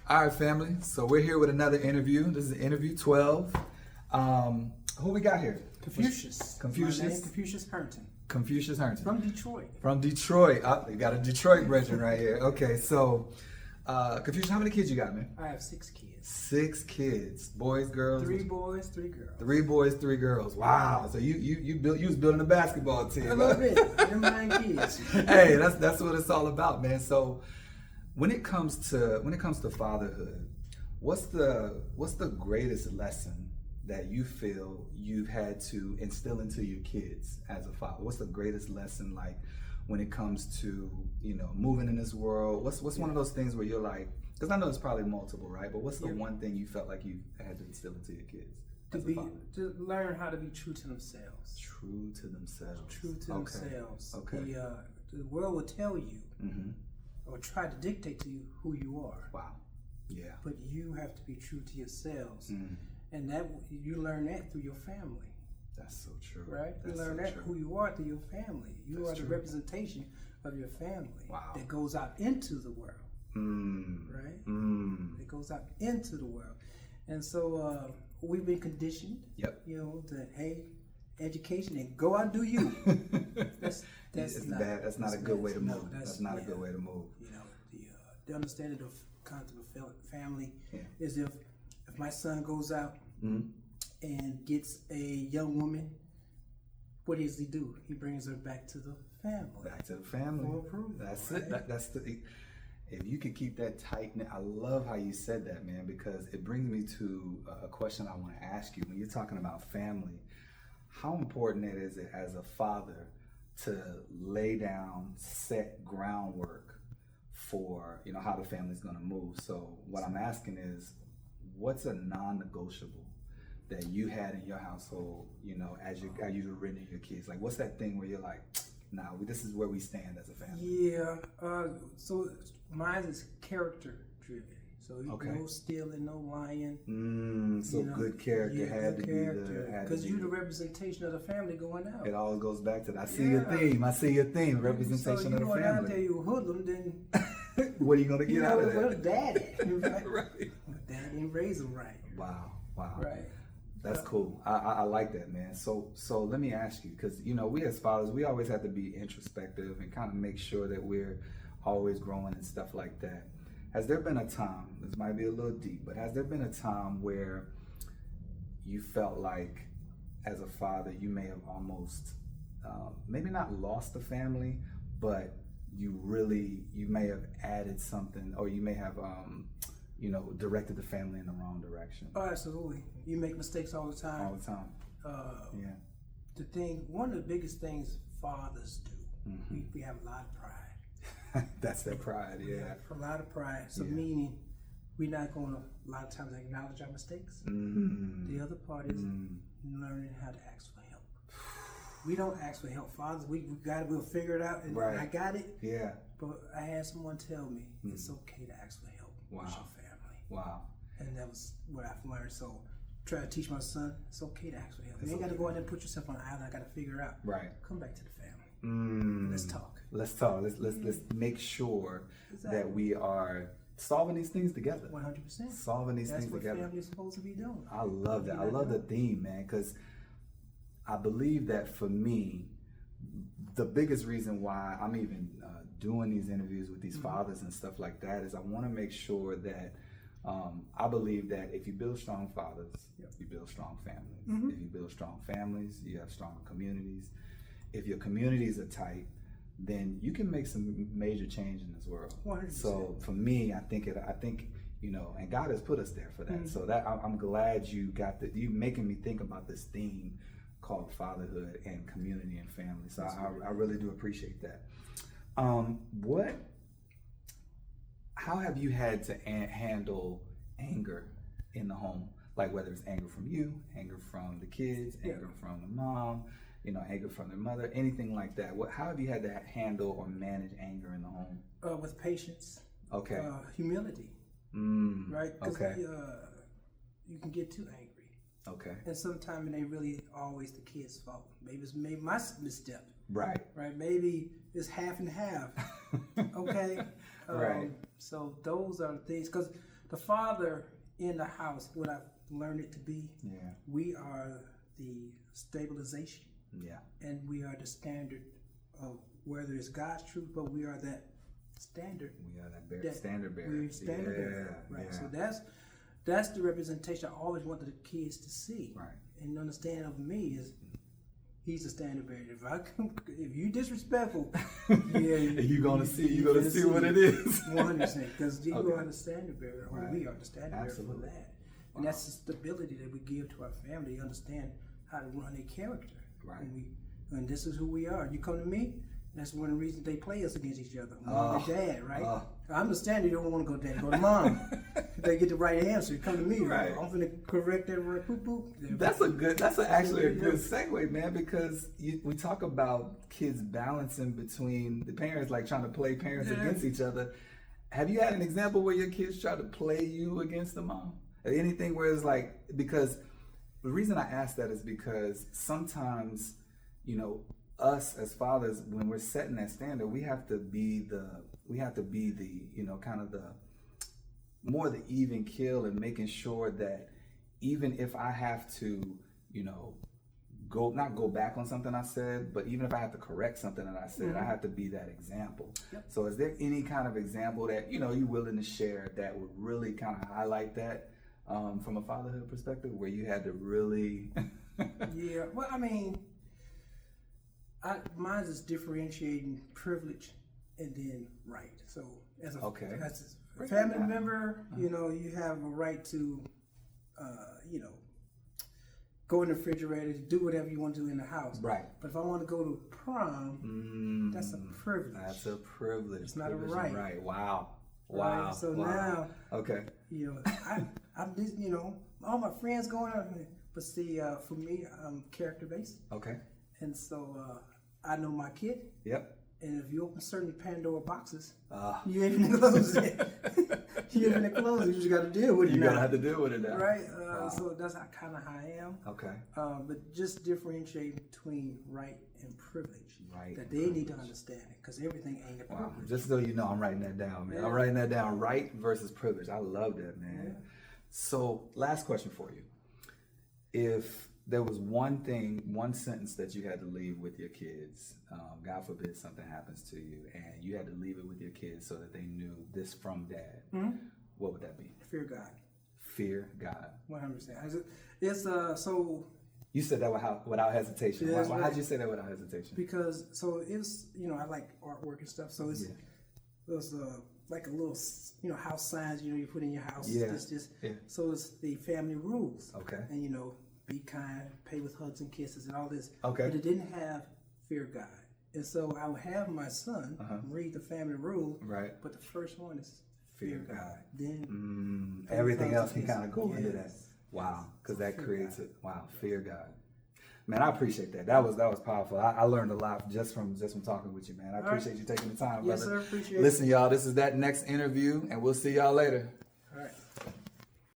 All right, family. So we're here with another interview. This is interview 12. Who we got here? Confucius. Confucius. My name, Confucius Hernton. Confucius Hernton. From Detroit. From Detroit. You got a Detroit brethren right here. Okay, so Confucius, how many kids you got, man? I have 6 kids. 6 kids. Boys, girls? 3 boys, 3 girls. 3 boys, 3 girls. Wow. So you was building a basketball team. A little bit. They're my kids. Hey, that's what it's all about, man. So when it comes to fatherhood, what's the greatest lesson that you feel you've had to instill into your kids as a father? What's the greatest lesson, like, when it comes to, moving in this world? What's one of those things where you're like, because I know it's probably multiple, right? But what's the one thing you felt like you had to instill into your kids as a father? To learn how to be true to themselves. True to themselves. True to themselves. Okay. The world will tell you Mm-hmm. or try to dictate to you who you are. Wow. Yeah. But you have to be true to yourselves. Mm. And that you learn that through your family. That's so true. Right? That's you learn so that true. who you are through your family. You That's are the true. representation of your family. Wow. That goes out into the world. Right? It goes out into the world. And so we've been conditioned, Yep. that, hey, education and go out and do you. That's not bad. That's not a good way to move. No, that's not a good way to move. The understanding of concept of family Yeah. is if my son goes out and gets a young woman, what does he do? He brings her back to the family. Back to the family. For approval, That's right? it. That's the. If you could keep that tight, I love how you said that, man, because it brings me to a question I want to ask you. When you're talking about family, how important it is as a father to lay down, set groundwork for how the family's going to move. So what I'm asking is, what's a non-negotiable that you had in your household, as you were raising your kids? Like, what's that thing where you're like, nah, this is where we stand as a family? Yeah. So mine is character driven. So no stealing, no lying. So good character had to be the. Because you're the representation of the family going out. It always goes back to that. I see your theme. Representation of the So family. you you hoodlum, then What are you gonna get out of that? Well, daddy, right? Right. Daddy didn't raise him right. Wow. Right. That's cool. I like that, man. So let me ask you, because we as fathers, we always have to be introspective and kind of make sure that we're always growing and stuff like that. Has there been a time, this might be a little deep, but has there been a time where you felt like as a father you may have almost maybe not lost the family, but you may have added something, or you may have directed the family in the wrong direction? Oh, absolutely. You make mistakes all the time. All the time. One of the biggest things fathers do, we have a lot of pride. That's their pride, yeah. We have a lot of pride. So meaning we're not going to a lot of times acknowledge our mistakes. The other part is learning how to ask for help. We don't ask for help, fathers. We'll figure it out, and I got it. Yeah. But I had someone tell me it's okay to ask for help with your family. Wow. And that was what I've learned. So try to teach my son it's okay to ask for help. You ain't got to go out there and put yourself on an island. I got to figure it out. Right. Come back to the family. Let's talk. Let's make sure that we are solving these things together. 100%. Solving these things together. That's what family's supposed to be doing. I love that. I love the theme, man, because I believe that for me, the biggest reason why I'm even doing these interviews with these fathers and stuff like that is I want to make sure that I believe that if you build strong fathers, you build strong families. If you build strong families, you have strong communities. If your communities are tight, then you can make some major change in this world. 100%. So for me, I think and God has put us there for that. So that I'm glad you making me think about this theme called fatherhood and community and family. So I really do appreciate that. How have you had to handle anger in the home? Like whether it's anger from you, anger from the kids, anger from the mom, anger from their mother, anything like that. How have you had to handle or manage anger in the home? With patience. Okay. Humility. Right? Okay. You can get too angry. Okay. And sometimes it ain't really always the kid's fault. Maybe it's my misstep. Right. Right. Maybe it's half and half. Okay. Right. So those are the things, because the father in the house, what I've learned it to be, we are the stabilization. Yeah. And we are the standard of whether it's God's truth, but we are that standard. We are that standard bearer. We're standard bearer. Right. So that's the representation I always wanted the kids to see. Right. And understand of me is he's a standard bearer. If you disrespectful, you're gonna see what it is. 100%, because you are the standard bearer, or we are the standard bearer for that. And that's the stability that we give to our family. You understand how to run a character. Right. And this is who we are. You come to me, that's one of the reasons they play us against each other. Mom and dad, right? I'm the standard. You don't want to go to dad. Go to mom. They get the right answer. You come to me. Right. I'm going to correct that right. Boop, boop. That's actually a good segue, man, because we talk about kids balancing between the parents, like trying to play parents against each other. Have you had an example where your kids try to play you against the mom? Or anything where it's like, because the reason I ask that is because sometimes, us as fathers, when we're setting that standard, we have to be the, kind of the more the even keel, and making sure that even if I have to, not go back on something I said, but even if I have to correct something that I said, I have to be that example. Yep. So is there any kind of example that, you're willing to share that would really kind of highlight that from a fatherhood perspective, where you had to really... Yeah, well, I mean, mine is differentiating privilege and then right. So as a family member, you have a right to, go in the refrigerator, do whatever you want to do in the house. Right. But if I want to go to prom, that's a privilege. That's a privilege. It's not a right. Right. Wow. Right. So now, okay. I'm just, all my friends going out, but see, for me, I'm character based. Okay. And so I know my kid. Yep. And if you open certain Pandora boxes, you ain't gonna close it. You ain't gonna close it. You just got to deal with it. You gotta have to deal with it now. Right. So that's kind of how I am. Okay. But just differentiating between right and privilege. Right. That they need to understand it, because everything ain't a privilege. Wow. Just so you know, I'm writing that down, man. I'm writing that down. Right versus privilege. I love that, man. Yeah. So, last question for you. If there was one sentence that you had to leave with your kids, God forbid something happens to you, and you had to leave it with your kids so that they knew this from dad, what would that be? Fear God. Fear God. 100%. It's so. You said that without hesitation. Why how'd you say that without hesitation? Because it's I like artwork and stuff, so it's like a little house signs you put in your house. Yeah. So it's the family rules. Okay. And be kind, pay with hugs and kisses and all this. Okay. But it didn't have fear God. And so I would have my son read the family rules. Right. But the first one is fear God. Then everything else can kind of go into that. Wow, because that creates it. Wow, fear God. Man, I appreciate that. That was powerful. I learned a lot just from talking with you, man. I appreciate you taking the time, brother. Yes, sir. Appreciate it. Listen, y'all, this is that next interview, and we'll see y'all later. All right.